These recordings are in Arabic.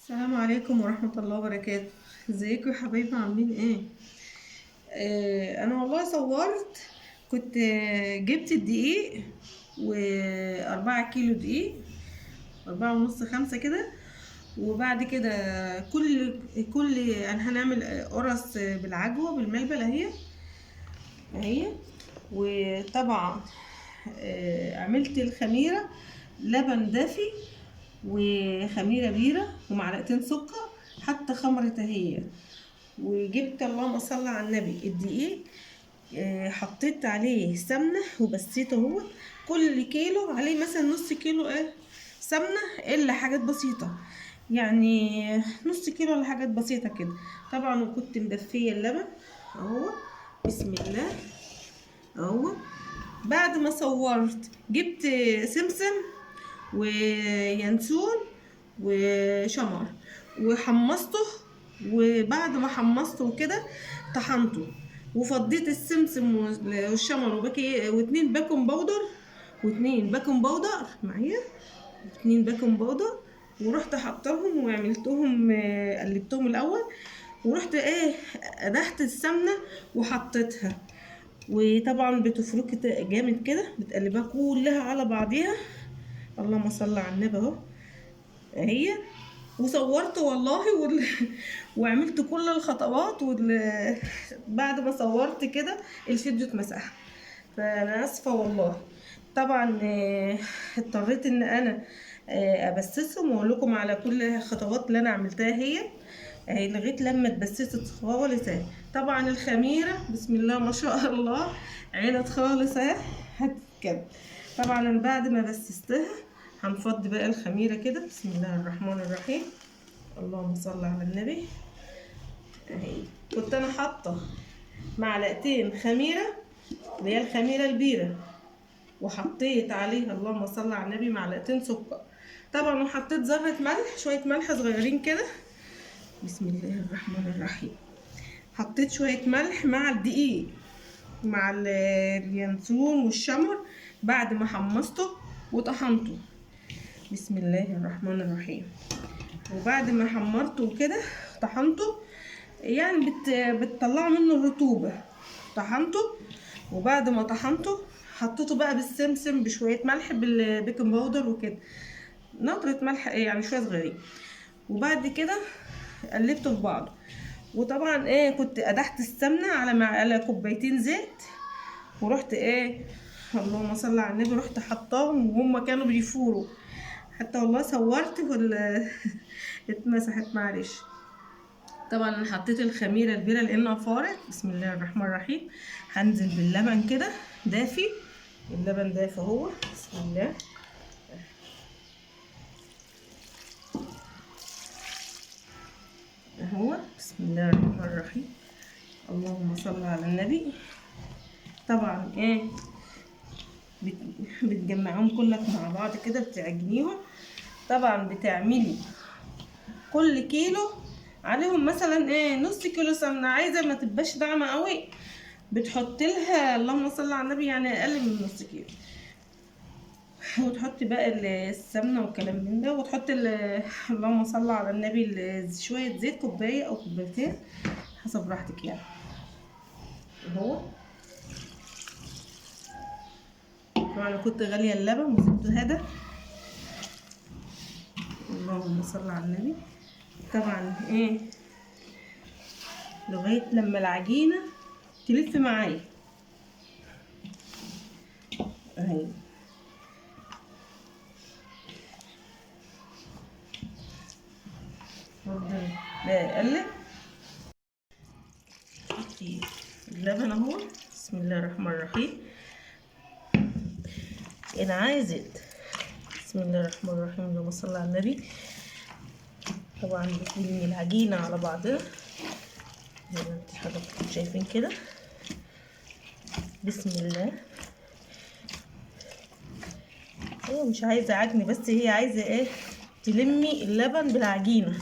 السلام عليكم ورحمة الله وبركاته. ازيكم يا حبايبي، عاملين ايه؟ انا والله صورت. كنت جبت الدقيق و4 كيلو دقيق، 4 ونص 5 كده. وبعد كده كل انا هنعمل قرص بالعجوة بالملبن اهي. وطبعا عملت الخميرة، لبن دافي وخميرة بيرة ومعلقتين سكر، حتى خمرة اهي. وجبت اللهم صل على النبي الدقيق، حطيت عليه سمنة وبسيته اهو. كل كيلو عليه مثلا نص كيلو سمنة، الا حاجات بسيطة يعني، نص كيلو ولا حاجات بسيطة كده. طبعا وكنت مدفية اللبن اهو. بسم الله اهو. بعد ما صورت جبت سمسم وينسون وشمر وحمصته. وبعد ما حمصته كده طحنته، وفضيت السمسم والشمر واتنين باكنج باودر، واتنين باكنج باودر معايا، اتنين باكنج باودر. ورحت حطهم وعملتهم، قلبتهم الاول. ورحت قدحت السمنه وحطيتها. وطبعا بتفركي جامد كده، بتقلبها كلها على بعضيها. اللهم صل على النبي اهو اهي. وصورت والله وعملت كل الخطوات بعد ما صورت كده الفيديو اتمسح. فانا اسفه والله. طبعا اضطريت ان انا ابسسهم واقول لكم على كل الخطوات اللي انا عملتها هي لغايه لما اتبسست خالص اهي. طبعا الخميره بسم الله ما شاء الله عينت خالص اهي كده. طبعا أنا بعد ما بسستها هنفضي بقى الخميره كده. بسم الله الرحمن الرحيم. اللهم صل على النبي اهي. كنت انا حاطه معلقتين خميره، اللي هي الخميره البيره، وحطيت عليها اللهم صل على النبي معلقتين سكر. طبعا وحطيت ذره ملح، شويه ملح صغيرين كده. بسم الله الرحمن الرحيم. حطيت شويه ملح مع الدقيق مع اليانسون والشمر بعد ما حمصته وطحنته. بسم الله الرحمن الرحيم. وبعد ما حمرته كده طحنته، يعني بتطلعوا منه الرطوبة. طحنته، وبعد ما طحنته حطيته بقى بالسمسم بشوية ملح بالبيكنج باودر وكده، نقطة ملح يعني شوية صغيرين. وبعد كده قلبته في بعضه. وطبعا كنت قدحت السمنة على كوبايتين زيت. ورحت اللهم صل على النبي، رحت حطاهم وهم كانوا بيفوروا. حتى والله صورت اتمسحت معلش. طبعا انا حطيت الخميره البيره لانها فارت. بسم الله الرحمن الرحيم. هنزل باللبن كده دافي، اللبن دافي اهو. بسم الله اهو. بسم الله الرحمن الرحيم. اللهم صل على النبي. طبعا بتجمعهم كلك مع بعض كده، بتعجنيهم. طبعا بتعملي كل كيلو عليهم مثلا نص كيلو سمنه. عايزه ما تبقاش داعمه قوي، بتحط لها اللهم صل على النبي يعني اقل من نص كيلو. وتحطي بقى السمنه والكلام من ده، وتحطي اللهم صل على النبي شويه زيت، كوبايه او كوبايتين حسب راحتك يعني اهو. طبعا انا كنت غاليه اللبن وسبته هذا. اللهم صل على النبي. طبعا لغايه لما العجينه تلف معايا اهي. افضل اقلب كتير اللبن اهو. بسم الله الرحمن الرحيم. انعازت. بسم الله الرحمن الرحيم. اللهم صل على النبي. طبعا بتلمي العجينة على بعضها زي ما انتوا حضراتكم شايفين كده. بسم الله. هي مش عايزة عجن، بس هي عايزة تلمي اللبن بالعجينة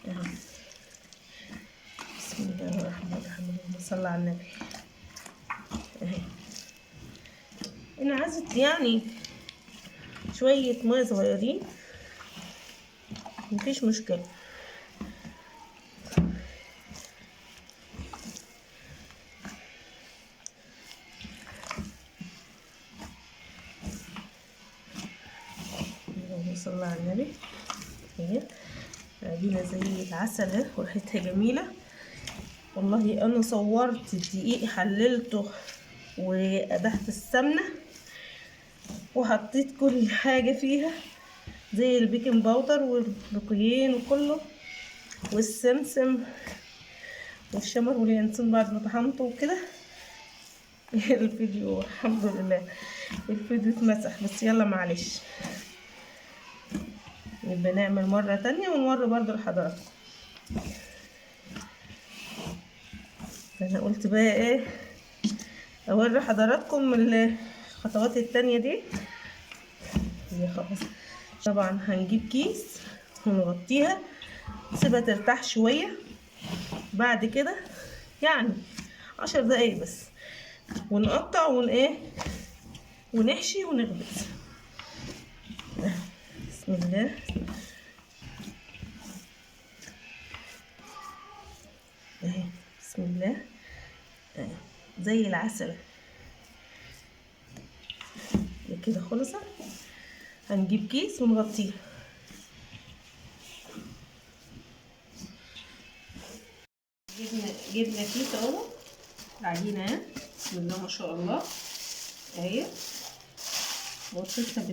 اهو. بسم الله الرحمن الرحيم. اللهم صل على النبي اهي. انعزت يعني شوية مية صغيرين مفيش مشكلة. اللهم صل على النبي. اهي عجينة زي العسل اهي، وريحتها جميلة والله. انا صورت الدقيق حللته وقدحت السمنة وحطيت كل حاجة فيها زي البيكنج باودر والبقوليين وكله والسمسم والشمر واليانسون بعد ما طحنته وكده. الفيديو الحمد لله الفيديو اتمسح، بس يلا معلش، نبقى نعمل مرة تانية ونوري برضو لحضراتكم. انا قلت بقى ايه اوري حضراتكم الخطوات التانية دي. هي خلاص طبعا هنجيب كيس ونغطيها نسيبها ترتاح شوية، بعد كده يعني 10 دقايق بس، ونقطع ونحشي ونخبز. بسم الله. اهي بسم الله اهي زي العسل كده خلصت. هنجيب كيس ونغطيه. جبنا كيس اهو العجينه اهي بسم الله ما شاء الله اهي، وحطيتها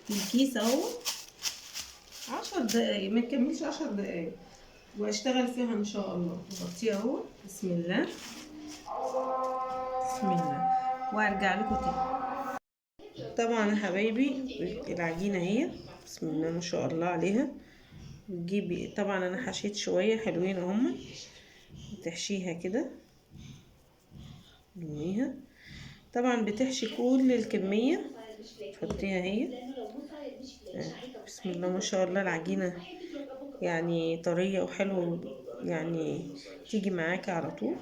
بالكيس اهو 10 دقايق، ما تكملش 10 دقايق، واشتغل فيها ان شاء الله. نغطيها اهو بسم الله بسم الله، وارجع لكم تاني. طبعا يا حبايبي العجينه اهي بسم الله ما شاء الله عليها. بتجيبي طبعا انا حشيت شويه حلوين اهم، بتحشيها كده لميها. طبعا بتحشي كل الكميه تحطيها هي. بسم الله ما شاء الله العجينه يعني طريه وحلوه، يعني تيجي معاكي على طول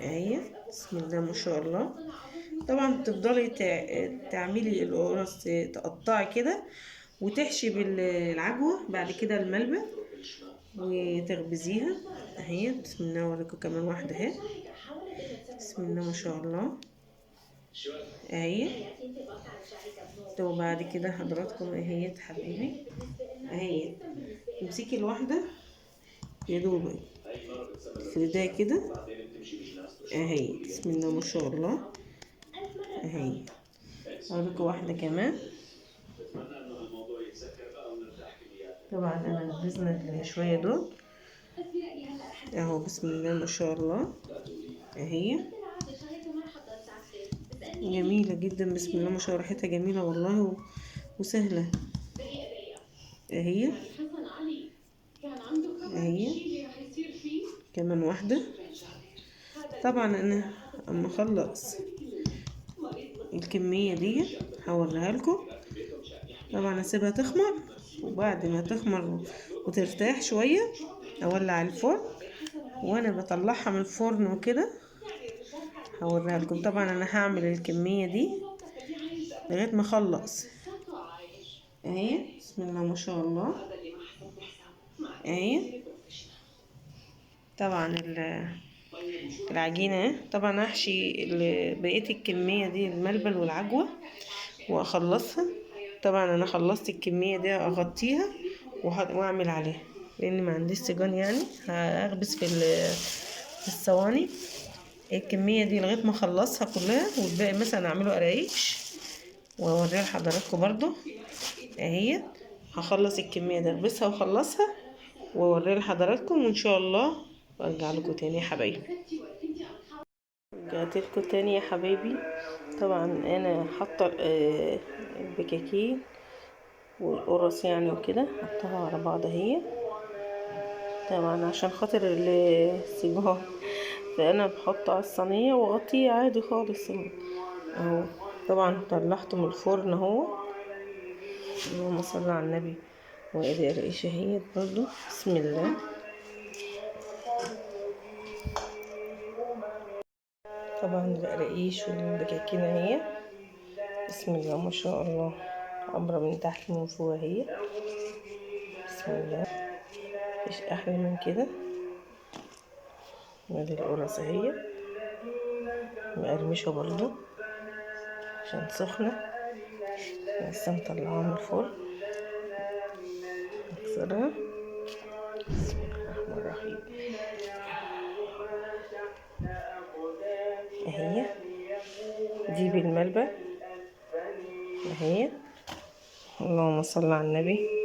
اهي بسم الله ما شاء الله. طبعا تفضلي تعملي القرص، تقطعي كده وتحشي بالعجوه، بعد كده الملبن وتخبزيها اهي بسم الله. اوريكم كمان واحده اهي بسم الله ما شاء الله اهي. وبعد كده حضراتكم اهي حبيبي اهي تمسكي الواحده يا دوب تفرديها كده اهي بسم الله ما شاء الله اهي. اوريكم واحده كمان. طبعا انا خبزنا شويه دول اهو بسم الله ما شاء الله اهي جميله جدا بسم الله ما شاء الله، ريحتها جميله والله وسهله اهي اهي. كمان واحده. طبعا انا اما اخلص الكميه دي هوريها لكم. طبعا اسيبها تخمر، وبعد ما تخمر وترتاح شويه اولع الفرن، وانا بطلعها من الفرن وكده هوريها لكم. طبعا انا هعمل الكميه دي لغايه ما اخلص اهي بسم الله ما شاء الله اهي. طبعا العجينه طبعا هحشي بقيه الكميه دي الملبن والعجوه واخلصها. طبعا انا خلصت الكميه دي اغطيها واعمل عليها، لان ما عنديش سجان يعني هخبز في الصواني الكميه دي لغايه ما اخلصها كلها، والباقي مثلا اعمله قرايش واوريها لحضراتكم برضو اهي. هخلص الكميه دي اخبزها واخلصها واوريها لحضراتكم وان شاء الله وارجع لكم تاني يا حبايبي. رجعت لكم تاني يا حبايبي. طبعا انا حاطه البكاكين والقرص يعني وكده حطها على بعض اهي. طبعا عشان خاطر السيجار فانا بحطه على الصينيه واغطيه عادي خالص اهو. طبعا طلعته من الفرن اهو. اللهم صل على النبي. وادي الرقيشه اهي برضو بسم الله. طبعا الرقيش والبكاكين اهي بسم الله ما شاء الله، عبرة من تحت ومن فوق اهي بسم الله، مفيش احلى من كده. ادي القرص اهي مقرمشه برضو عشان سخنه، لسه مطلعاها من الفرن. اكسرها. بسم الله الرحمن الرحيم. اهي دي بالملبن اهي. اللهم صل على النبي.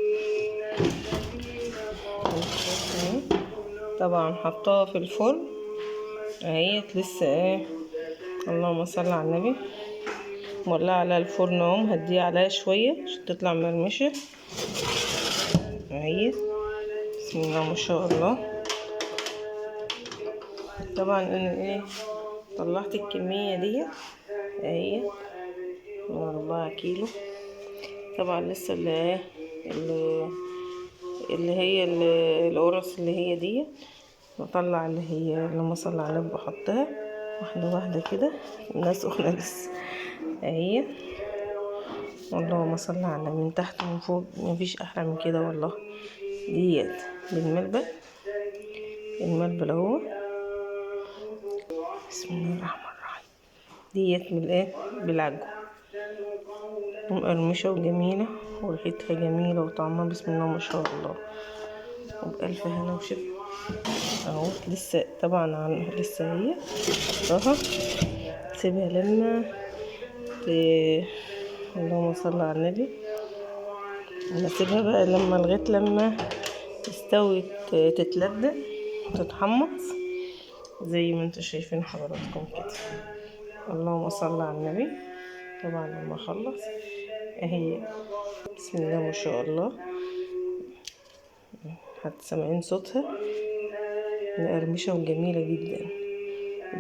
طبعا حطاها في الفرن اهي لسه ايه. اللهم صل على النبي. مولعه على الفرن اهو، مهديه عليها شويه عشان تطلع مرمشه اهي. بسم الله ما شاء الله. طبعا انا ايه طلعت الكميه دي اهي من 4 كيلو. طبعا لسه اللي هي القرص اللي هي دي بطلع اللي هي لما صلى على النبي بحطها واحده واحده كده. الناس سخنه لسه اهي. اللهم صل على النبي. من تحت ومن فوق مفيش احلى من كده والله. ديت بالملبن، الملبن اهو. بسم الله الرحمن الرحيم. ديت من ايه بالعجو، مقرمشه وجميله وريحتها جميله وطعمها بسم الله ما شاء الله. وبألف هنا وشفا اهو. لسه طبعا لسه هي حطاها، سيبها لما اللهم صل على النبي. نسيبها بقى لغايه لما تستوي تتلدق وتتحمص زي ما انتوا شايفين حضراتكم كده. اللهم صل على النبي. طبعا لما اخلص اهي بسم الله ما شاء الله هتسمعين صوتها مقرمشه وجميله جدا.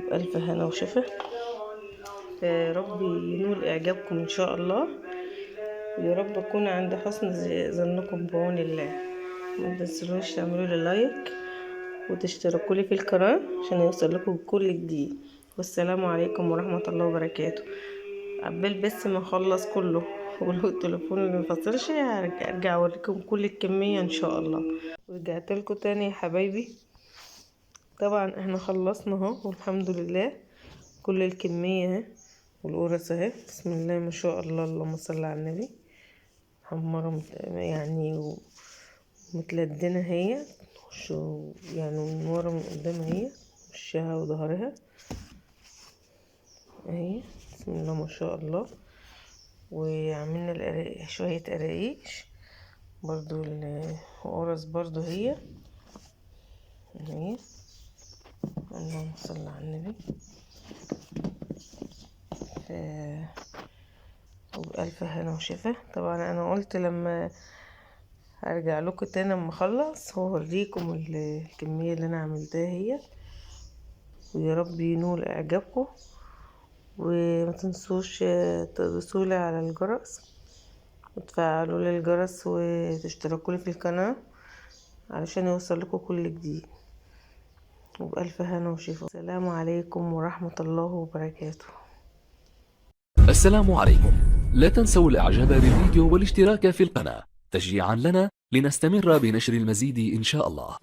بألف هنا وشفا. ربي ينول اعجابكم ان شاء الله، ويا رب اكون عند حسن ظنكم بعون الله. ما تنسوش تعملوا لي لايك وتشتركوا لي في القناه عشان يوصل لكم كل جديد. والسلام عليكم ورحمه الله وبركاته. قبل بس ما اخلص كله ولو التليفون اللي مفصلش ارجع اوريكم كل الكميه ان شاء الله. ورجعت لكم تاني يا حبايبي. طبعا احنا خلصنا اهو والحمد لله كل الكميه اهي والقرص اهي. بسم الله ما شاء الله. اللهم صل على النبي. محمره يعني ومتلدنه هي يعني من ورا من قدام اهي، وشها وظهرها اهي. بسم الله ما شاء الله. وعملنا شويه قراقيش برضو القرص برضو هي اهي. اللهم صل على النبي. وبألف هنا وشفا. طبعا انا قلت لما هرجع لكم تاني لما اخلص هوريكم الكميه اللي انا عملتها هي. ويا رب ينول اعجابكم، وما تنسوش تدوسوا لي على الجرس وتفعلوا لي الجرس وتشتركوا لي في القناه علشان يوصل لكم كل جديد. وبألف هنا وشفا. السلام عليكم ورحمه الله وبركاته. السلام عليكم. لا تنسوا الاعجاب بالفيديو والاشتراك في القناة تشجيعا لنا لنستمر بنشر المزيد إن شاء الله.